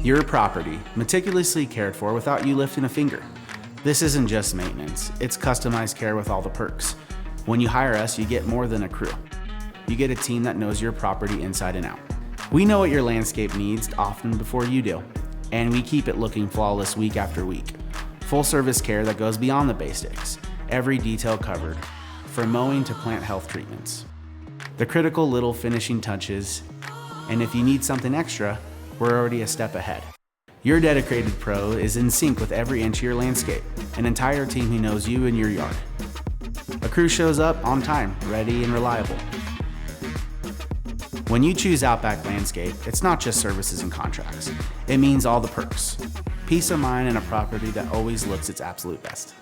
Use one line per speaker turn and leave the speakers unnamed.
Your property, meticulously cared for without you lifting a finger. This isn't just maintenance, it's customized care with all the perks. When you hire us, you get more than a crew. You get a team that knows your property inside and out. We know what your landscape needs often before you do, and we keep it looking flawless week after week. Full service care that goes beyond the basics, every detail covered, from mowing to plant health treatments. The critical little finishing touches, and if you need something extra, we're already a step ahead. Your dedicated pro is in sync with every inch of your landscape, an entire team who knows you and your yard. A crew shows up on time, ready and reliable. When you choose Outback Landscape, it's not just services and contracts. It means all the perks. Peace of mind and a property that always looks its absolute best.